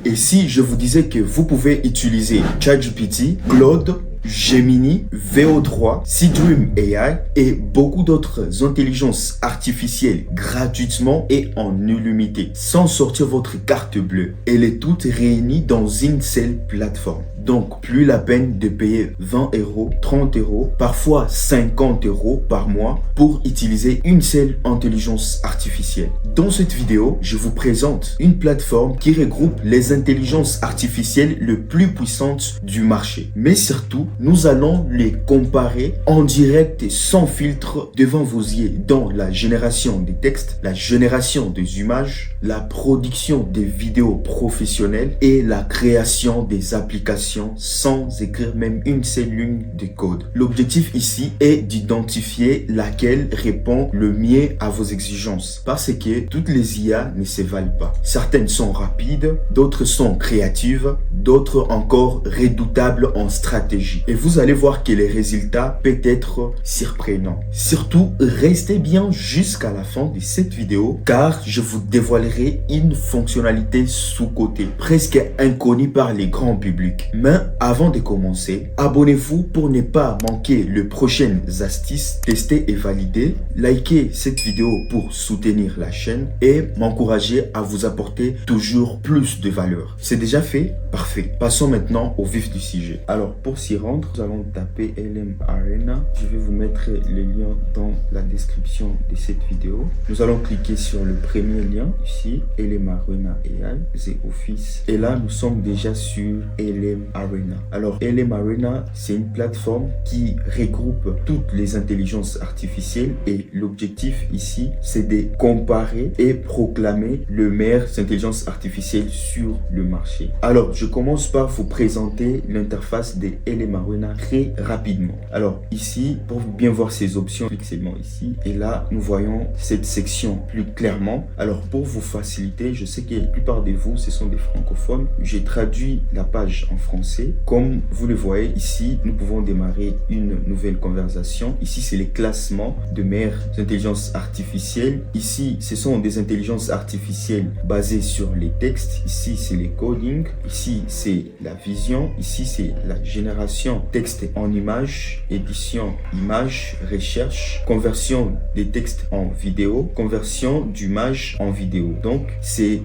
Et si je vous disais que vous pouvez utiliser ChatGPT, Claude, Gemini, VO3, Seedream AI et beaucoup d'autres intelligences artificielles gratuitement et en illimité, sans sortir votre carte bleue. Elle est toute réunie dans une seule plateforme. Donc, plus la peine de payer 20 euros, 30 euros, parfois 50 euros par mois pour utiliser une seule intelligence artificielle. Dans cette vidéo, je vous présente une plateforme qui regroupe les intelligences artificielles les plus puissantes du marché. Mais surtout, nous allons les comparer en direct et sans filtre devant vos yeux dans la génération des textes, la génération des images, la production des vidéos professionnelles et la création des applications sans écrire même une seule ligne de code. L'objectif ici est d'identifier laquelle répond le mieux à vos exigences parce que toutes les IA ne se valent pas. Certaines sont rapides, d'autres sont créatives, d'autres encore redoutables en stratégie. Et vous allez voir que les résultats peuvent être surprenants. Surtout, restez bien jusqu'à la fin de cette vidéo car je vous dévoilerai une fonctionnalité sous-cotée, presque inconnue par les grands publics. Mais avant de commencer, abonnez-vous pour ne pas manquer les prochaines astuces testées et validées. Likez cette vidéo pour soutenir la chaîne et m'encourager à vous apporter toujours plus de valeur. C'est déjà fait? Parfait. Passons maintenant au vif du sujet. Alors, pour s'y rendre, nous allons taper LM Arena. Je vais vous mettre les liens dans la description de cette vidéo. Nous allons cliquer sur le premier lien ici, LM Arena AI, The Office. Et là, nous sommes déjà sur LM Arena. Alors, LM Arena, c'est une plateforme qui regroupe toutes les intelligences artificielles et l'objectif ici, c'est de comparer et proclamer le meilleur intelligences artificielles sur le marché. Alors, je commence par vous présenter l'interface de LM Arena très rapidement. Alors, ici, pour bien voir ces options, cliquez seulement ici. Et là, nous voyons cette section plus clairement. Alors, pour vous faciliter, je sais que la plupart de vous, ce sont des francophones. J'ai traduit la page en français. Comme vous le voyez ici, nous pouvons démarrer une nouvelle conversation. Ici, c'est les classements de meilleures intelligences artificielles. Ici, ce sont des intelligences artificielles basées sur les textes. Ici, c'est les coding. Ici, c'est la vision. Ici, c'est la génération texte en image, édition image, recherche, conversion des textes en vidéo, conversion d'image en vidéo. Donc,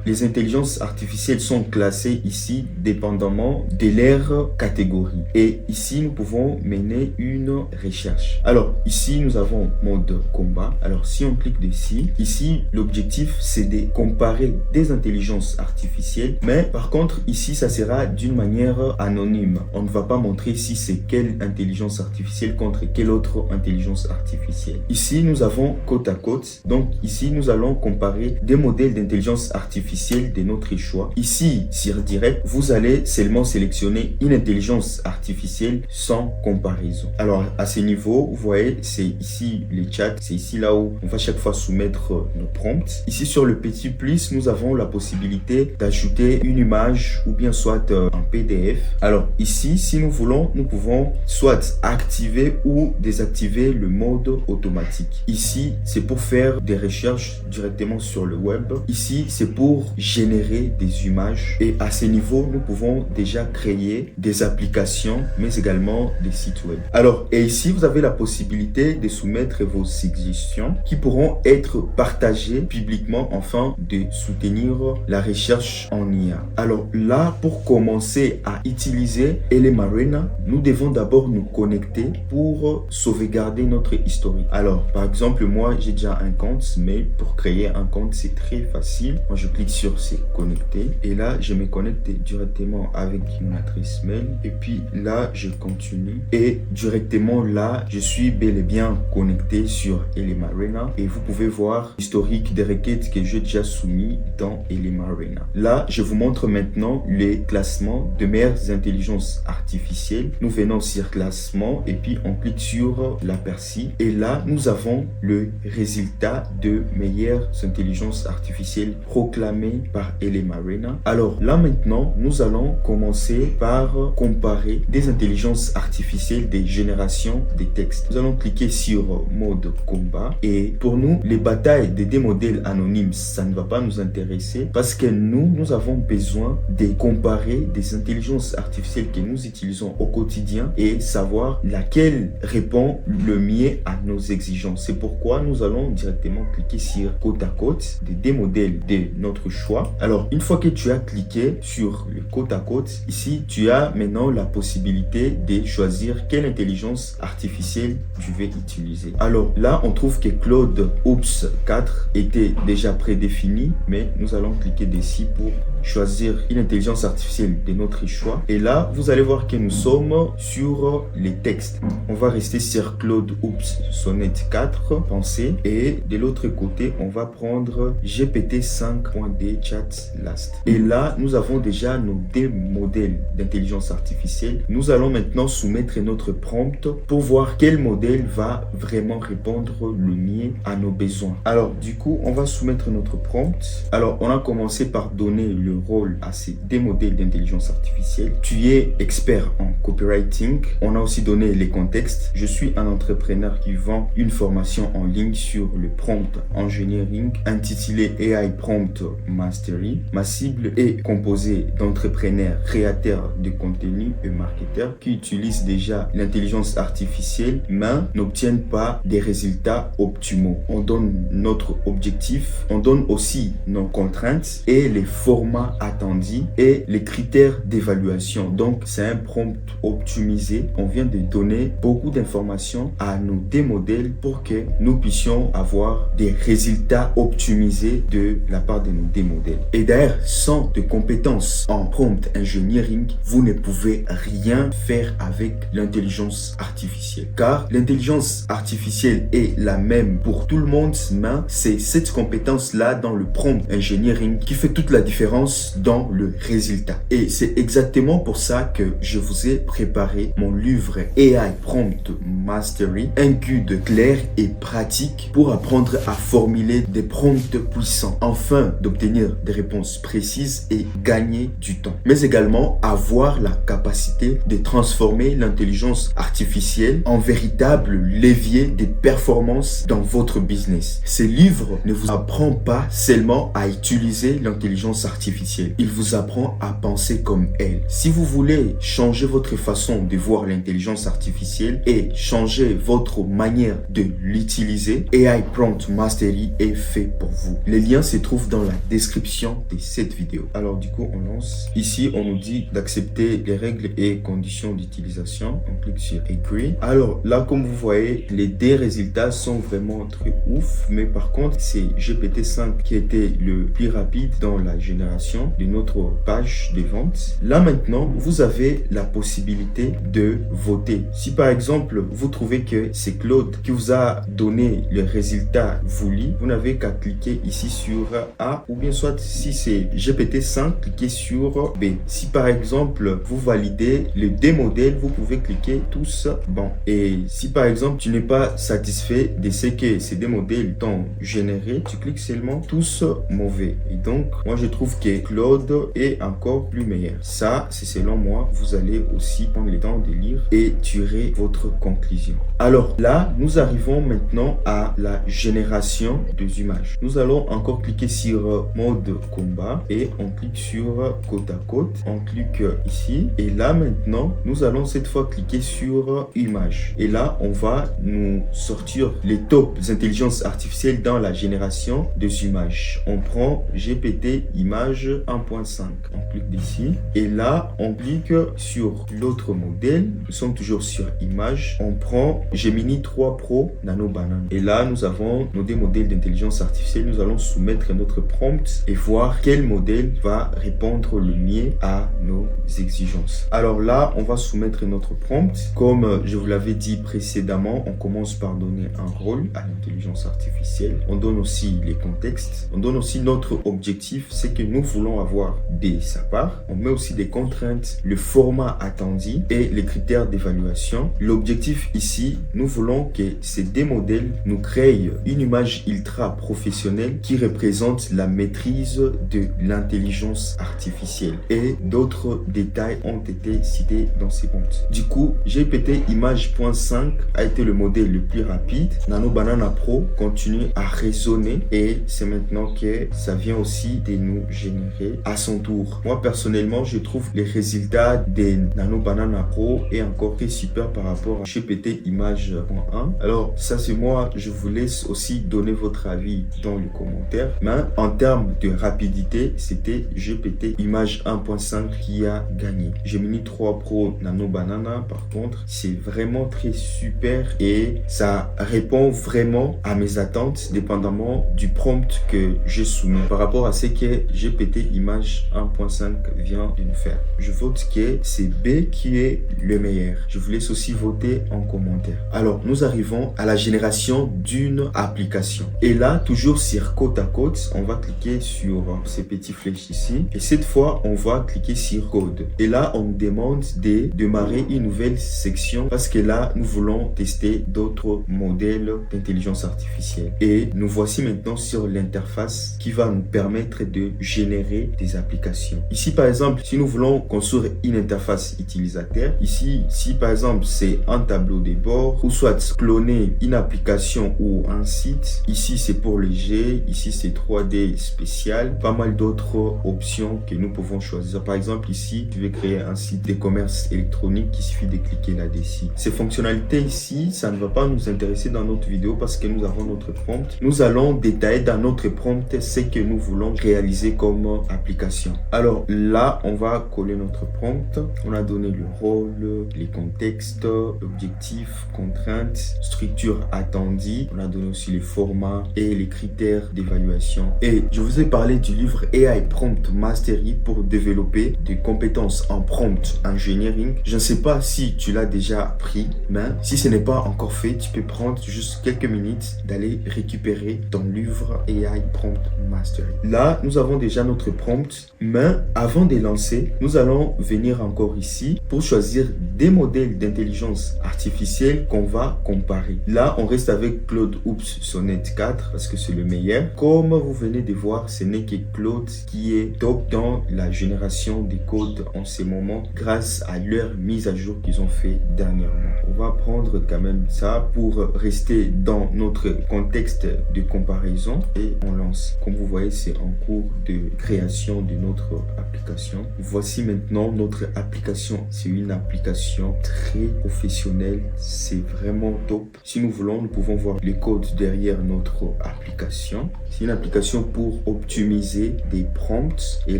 les intelligences artificielles sont classées ici dépendamment de leur catégorie. Et ici, nous pouvons mener une recherche. Alors, ici, nous avons mode combat. Alors, si on clique dessus, ici, l'objectif, c'est de comparer des intelligences artificielles. Mais par contre, ici, ça sera d'une manière anonyme. On ne va pas montrer si c'est quelle intelligence artificielle contre quelle autre intelligence artificielle. Ici, nous avons côte à côte. Donc, ici, nous allons comparer des modèles d'intelligence artificielle de notre choix. Ici, sur direct, vous allez seulement sélectionner une intelligence artificielle sans comparaison. Alors, à ce niveau, vous voyez, c'est ici les chats. C'est ici là où on va chaque fois soumettre nos prompts. Ici, sur le petit plus, nous avons la possibilité d'ajouter une image ou bien soit un PDF. Alors ici, si nous voulons, nous pouvons soit activer ou désactiver le mode automatique. Ici, c'est pour faire des recherches directement sur le web. Ici, c'est pour générer des images. Et à ce niveau, nous pouvons déjà créer des applications, mais également des sites web. Alors, et ici, vous avez la possibilité de soumettre vos suggestions qui pourront être partagées publiquement afin de soutenir la recherche en IA. Alors là, pour commencer à utiliser LM Arena, nous devons d'abord nous connecter pour sauvegarder notre historique. Alors, par exemple, moi, j'ai déjà un compte, mais pour créer un compte, c'est très facile. Moi, je clique sur c'est connecter et là, je me connecte directement avec mon adresse mail et puis là, je continue et directement là, je suis bel et bien connecté sur LM Arena et vous pouvez voir l'historique des requêtes que j'ai déjà soumis dans LM Arena. Là, je vous montre maintenant les classements de meilleures intelligences artificielles. Nous venons sur classement et puis on clique sur l'aperçu et là, nous avons le résultat de meilleures intelligences artificielles proclamées par LM Arena. Alors là maintenant, nous allons commencer par comparer des intelligences artificielles des générations des textes. Nous allons cliquer sur mode combat et pour nous, les batailles des modèles anonymes, ça ne va pas nous intéresser parce que nous avons besoin de comparer des intelligences artificielles que nous utilisons au quotidien et savoir laquelle répond le mieux à nos exigences. C'est pourquoi nous allons directement cliquer sur côte à côte des modèles de notre choix. Alors, une fois que tu as cliqué sur le côte à côte, ici, tu as maintenant la possibilité de choisir quelle intelligence artificielle tu veux utiliser. Alors là, on trouve que Claude Oops 4 était déjà prédéfini, mais nous allons cliquer dessus pour choisir une intelligence artificielle de notre choix. Et là, vous allez voir que nous sommes sur les textes. On va rester sur Claude Oops Sonnet 4, pensée. Et de l'autre côté, on va prendre GPT-5.d Chat Last. Et là, nous avons déjà nos deux modèles d'intelligence artificielle. Nous allons maintenant soumettre notre prompt pour voir quel modèle va vraiment répondre le mieux à nos besoins. Alors, du coup, on va soumettre notre prompt. Alors, on a commencé par donner le rôle à ces deux modèles d'intelligence artificielle. Tu es expert en copywriting. On a aussi donné les contextes. Je suis un entrepreneur qui vend une formation en ligne sur le prompt engineering intitulée AI Prompt Mastery. Ma cible est composée d'entrepreneurs, créateurs de contenu et marketeurs qui utilisent déjà l'intelligence artificielle mais n'obtiennent pas des résultats optimaux. On donne notre objectif, on donne aussi nos contraintes et les formats attendus et les critères d'évaluation. Donc, c'est un prompt optimisé. On vient de donner beaucoup d'informations à nos deux modèles pour que nous puissions avoir des résultats optimisés de la part de nos deux modèles. Et d'ailleurs, sans de compétences en prompt engineering, vous ne pouvez rien faire avec l'intelligence artificielle. Car l'intelligence artificielle est la même pour tout le monde, mais c'est cette compétence-là dans le prompt engineering qui fait toute la différence dans le résultat. Et c'est exactement pour ça que je vous ai préparé mon livre AI Prompt Mastery, un guide clair et pratique pour apprendre à formuler des prompts puissants, afin d'obtenir des réponses précises et gagner du temps. Mais également avoir la capacité de transformer l'intelligence artificielle en véritable levier de performance dans votre business. Ce livre ne vous apprend pas seulement à utiliser l'intelligence artificielle, il vous apprend à penser comme elle. Si vous voulez changer votre façon de voir l'intelligence artificielle et changer votre manière de l'utiliser, AI Prompt Mastery est fait pour vous. Les liens se trouvent dans la description de cette vidéo. Alors du coup, on lance. Ici, on nous dit d'accepter les règles et conditions d'utilisation. On clique sur Agree. Alors là, comme vous voyez, les deux résultats sont vraiment très ouf, mais par contre, c'est GPT-5 qui était le plus rapide dans la génération de notre page de vente. Là maintenant, vous avez la possibilité de voter. Si par exemple, vous trouvez que c'est Claude qui vous a donné le résultat voulu, vous n'avez qu'à cliquer ici sur A, ou bien soit si c'est GPT-5, cliquez sur B. Si par exemple, vous validez les deux modèles, vous pouvez cliquer tous bon. Et si par exemple, tu n'es pas satisfait de ce que ces deux modèles t'ont généré, tu cliques seulement tous mauvais. Et donc, moi je trouve que Claude est encore plus meilleur. Ça, c'est selon moi. Vous allez aussi prendre le temps de lire et tirer votre conclusion. Alors là, nous arrivons maintenant à la génération des images. Nous allons encore cliquer sur mode combat et on clique sur côte à côte. On clique ici et là maintenant, nous allons cette fois cliquer sur image. Et là, on va nous sortir les tops intelligences artificielles dans la génération des images. On prend GPT image 1.5. On clique ici et là, on clique sur l'autre modèle. Nous sommes toujours sur image. On prend Gemini 3 Pro Nano Banane. Et là, nous avons nos deux modèles d'intelligence artificielle. Nous allons soumettre notre prompt et voir quel modèle va répondre le mieux à nos exigences. Alors là, on va soumettre notre prompt. Comme je vous l'avais dit précédemment, on commence par donner un rôle à l'intelligence artificielle. On donne aussi les contextes. On donne aussi notre objectif, c'est que nous voulons avoir de sa part. On met aussi des contraintes, le format attendu et les critères d'évaluation. L'objectif ici, nous voulons que ces deux modèles nous créent une image ultra professionnelle qui représente la maîtrise de l'intelligence artificielle. Et d'autres détails ont été cités dans ces comptes. Du coup, GPT Image.5 a été le modèle le plus rapide. Nano Banana Pro continue à raisonner et c'est maintenant que ça vient aussi de nous générer à son tour. Moi personnellement, je trouve les résultats des Nano Banana Pro est encore très super par rapport à GPT Image.1. Alors ça c'est moi, je vous laisse aussi donner votre avis dans les commentaires. Mais en termes de rapidité, c'était GPT Image 1.5 qui a gagné. Gemini 3 Pro Nano Banana par contre, c'est vraiment très super et ça répond vraiment à mes attentes dépendamment du prompt que je soumets par rapport à ce que GPT Image 1.5 vient de nous faire. Je vote que c'est B qui est le meilleur. Je vous laisse aussi voter en commentaire. Alors, nous arrivons à la génération d'une application. Et là, toujours sur côte à côte, on va cliquer sur ces petites flèches ici. Et cette fois, on va cliquer sur code. Et là, on nous demande de démarrer une nouvelle section parce que là, nous voulons tester d'autres modèles d'intelligence artificielle. Et nous voici maintenant sur l'interface qui va nous permettre de générer des applications. Ici, par exemple, si nous voulons construire une interface utilisateur, ici, si par exemple, c'est un tableau de bord ou soit cloner une application ou un site, ici, c'est pour le G, ici, c'est 3D spécial, pas mal d'autres options que nous pouvons choisir. Par exemple, ici, tu veux créer un site de commerce électronique, il suffit de cliquer là-dessus. Ces fonctionnalités ici, ça ne va pas nous intéresser dans notre vidéo parce que nous avons notre prompt. Nous allons détailler dans notre prompt ce que nous voulons réaliser comme application. Alors là, on va coller notre prompt. On a donné le rôle, les contextes, l'objectif, contraintes, structure attendue. On a donné aussi les formats et les critères d'évaluation. Et je vous ai parlé du livre AI Prompt Mastery pour développer des compétences en prompt engineering. Je ne sais pas si tu l'as déjà pris, mais si ce n'est pas encore fait, tu peux prendre juste quelques minutes d'aller récupérer ton livre AI Prompt Mastery. Là, nous avons déjà notre prompt, mais avant de lancer, nous allons venir encore ici pour choisir des modèles d'intelligence artificielle qu'on va comparer. Là, on reste avec Claude Oops Sonnet 4 parce que c'est le meilleur. Comme vous venez de voir, ce n'est que Claude qui est top dans la génération des codes en ce moment grâce à leur mise à jour qu'ils ont fait dernièrement. On va prendre quand même ça pour rester dans notre contexte de comparaison et on lance. Comme vous voyez, c'est en cours de création de notre application. Voici maintenant notre application. C'est une application très professionnelle. C'est vraiment top. Si nous voulons, nous pouvons voir les codes derrière notre application. C'est une application pour optimiser des prompts. Et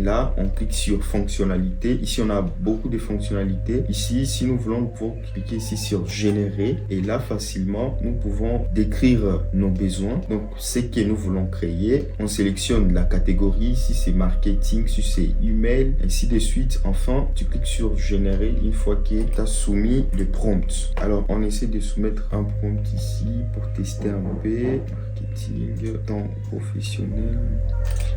là, on clique sur fonctionnalités. Ici, on a beaucoup de fonctionnalités. Ici, si nous voulons, nous pouvons cliquer ici sur générer. Et là, facilement, nous pouvons décrire nos besoins. Donc, ce que nous voulons créer. On sélectionne la catégorie. Si c'est marketing, si c'est email, ainsi de suite. Enfin, tu cliques sur générer une fois que tu as soumis le prompt. Alors, on essaie de soumettre un prompt ici pour tester un peu. Marketing, temps professionnel,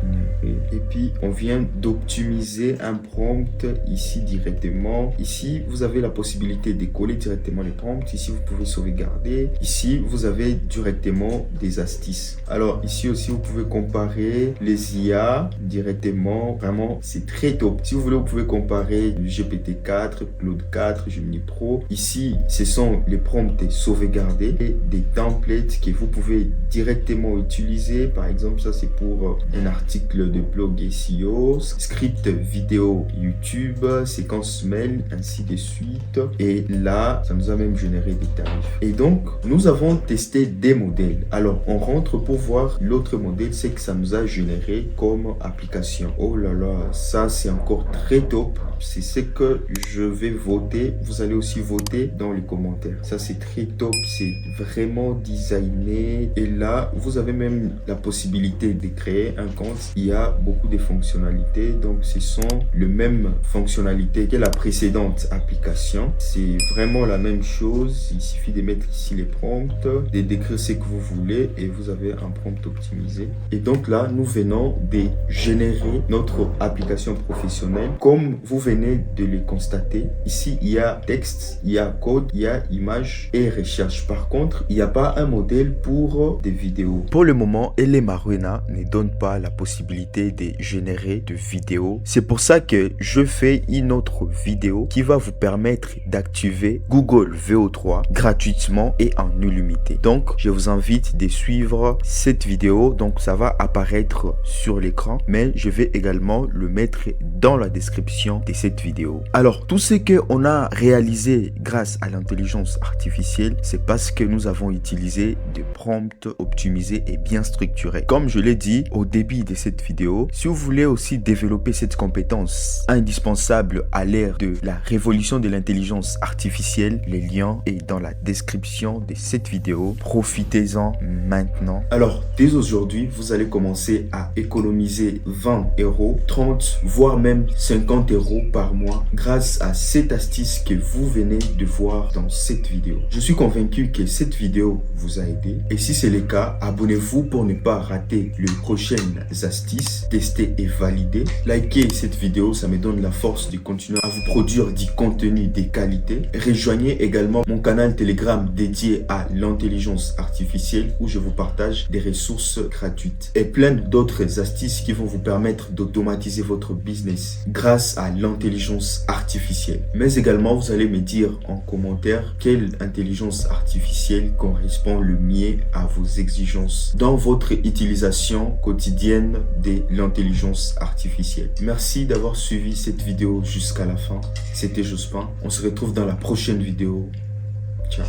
générer. Et puis, on vient d'optimiser un prompt ici directement. Ici, vous avez la possibilité de coller directement les prompts. Ici, vous pouvez sauvegarder. Ici, vous avez directement des astuces. Alors, ici aussi, vous pouvez comparer les IA directement. Vraiment, c'est très top. Si vous voulez, vous pouvez comparer le GPT-4, Claude 4, Gemini Pro. Ici, ce sont les prompts sauvegardés et des templates que vous pouvez directement utiliser. Par exemple, ça, c'est pour un article de blog SEO, script vidéo YouTube, séquence mail, ainsi de suite. Et là, ça nous a même généré des tarifs. Et donc, nous avons testé des modèles. Alors, on rentre pour voir l'autre modèle, c'est que ça nous a généré comme application. Oh là là, ça, c'est encore très top. C'est ce que je vais voter. Vous allez aussi voter dans les commentaires. Ça, c'est très top. C'est vraiment designé. Et là, là, vous avez même la possibilité de créer un compte. Il y a beaucoup de fonctionnalités. Donc, ce sont les mêmes fonctionnalités que la précédente application. C'est vraiment la même chose. Il suffit de mettre ici les prompts, de décrire ce que vous voulez et vous avez un prompt optimisé. Et donc là, nous venons de générer notre application professionnelle. Comme vous venez de le constater, ici, il y a texte, il y a code, il y a image et recherche. Par contre, il n'y a pas un modèle pour des vidéos. Pour le moment, LM Arena ne donne pas la possibilité de générer de vidéos. C'est pour ça que je fais une autre vidéo qui va vous permettre d'activer Google VO3 gratuitement et en illimité. Donc, je vous invite de suivre cette vidéo. Donc, ça va apparaître sur l'écran, mais je vais également le mettre dans la description de cette vidéo. Alors, tout ce qu'on a réalisé grâce à l'intelligence artificielle, c'est parce que nous avons utilisé des prompts optimisés et bien structurés. Comme je l'ai dit au début de cette vidéo, si vous voulez aussi développer cette compétence indispensable à l'ère de la révolution de l'intelligence artificielle, le lien est dans la description de cette vidéo. Profitez-en maintenant. Alors, dès aujourd'hui, vous allez commencer à économiser 20 €, 30, voire même 50 € par mois grâce à cette astuce que vous venez de voir dans cette vidéo. Je suis convaincu que cette vidéo vous a aidé et si c'est le cas, abonnez-vous pour ne pas rater les prochaines astuces, tester et valider. Likez cette vidéo, ça me donne la force de continuer à vous produire du contenu de qualité. Rejoignez également mon canal Telegram dédié à l'intelligence artificielle où je vous partage des ressources gratuites et plein d'autres astuces qui vont vous permettre d'automatiser votre business grâce à l'intelligence artificielle. Mais également, vous allez me dire en commentaire quelle intelligence artificielle correspond le mieux à vos exigences dans votre utilisation quotidienne de l'intelligence artificielle. Merci d'avoir suivi cette vidéo jusqu'à la fin. C'était Jospin. On se retrouve dans la prochaine vidéo. Ciao.